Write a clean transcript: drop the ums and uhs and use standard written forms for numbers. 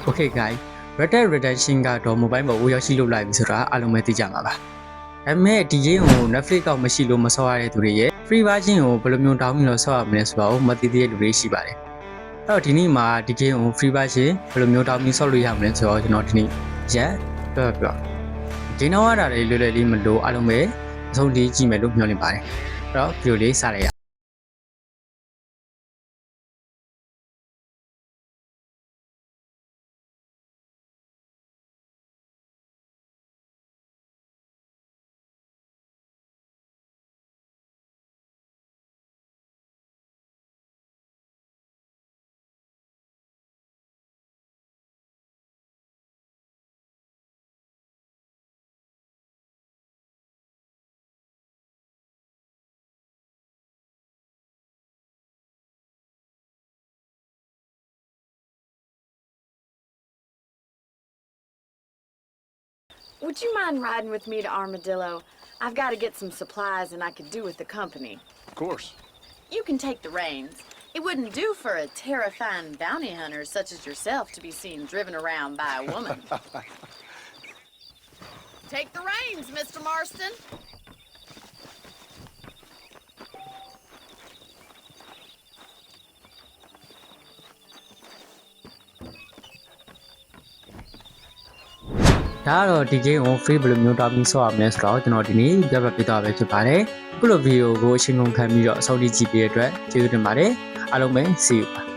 Okay guys, Red Dead Redemption ကတော့ mobile မှာဦးရောက်ရှိလို့လိုက်ပြီဆိုတာအားလုံးပဲသိကြမှာပါ။ဒါပေမဲ့ဒီ game ကို Netflix ကမရှိလို့မဆောက်ရတဲ့သူတွေရဲ့ free version ကိုဘယ်လိုမျိုးတောင်းပြီးတော့ဆောက်ရမလဲဆိုတာကိုမသိသေးတဲ့လူတွေရှိပါတယ်။အဲ့တော့ဒီနေ့မှာဒီ game ကို free version ဘယ်လိုမျိုးတောင်းပြီးဆောက်လို့ရမလဲဆိုတော့ကျွန်တော်ဒီနေ့ရက်ပြော။ဒီနောက်ရတာတွေလွယ်လွယ်လေးမလို့အားလုံးပဲအဆုံးထိကြည့်မယ်လို့မျှော်လင့်ပါတယ်။အဲ့တော့ video လေးစလိုက်ရWould you mind riding with me to Armadillo? I've got to get some supplies and I could do with the company. Of course. You can take the reins. It wouldn't do for a terrifying bounty hunter such as yourself to be seen driven around by a woman. Take the reins, Mr. Marston.ဒါကတော့ဒီ game ကို free ဘယ်လိုမျိုးတောင်းပြီးဆောက်ရမလဲဆိုတော့ကျွန်တော်ဒီနေ့ပြပြပေးသွားပဲဖြစ်ပါတယ်။ခုလို video ကိုအချိန်ကုန်ခံပြီးတော့အဆုံးထိကြည့်ပေးတဲ့အတွက်ကျေးဇူးတင်ပါတယ်။အားလုံးပဲ see you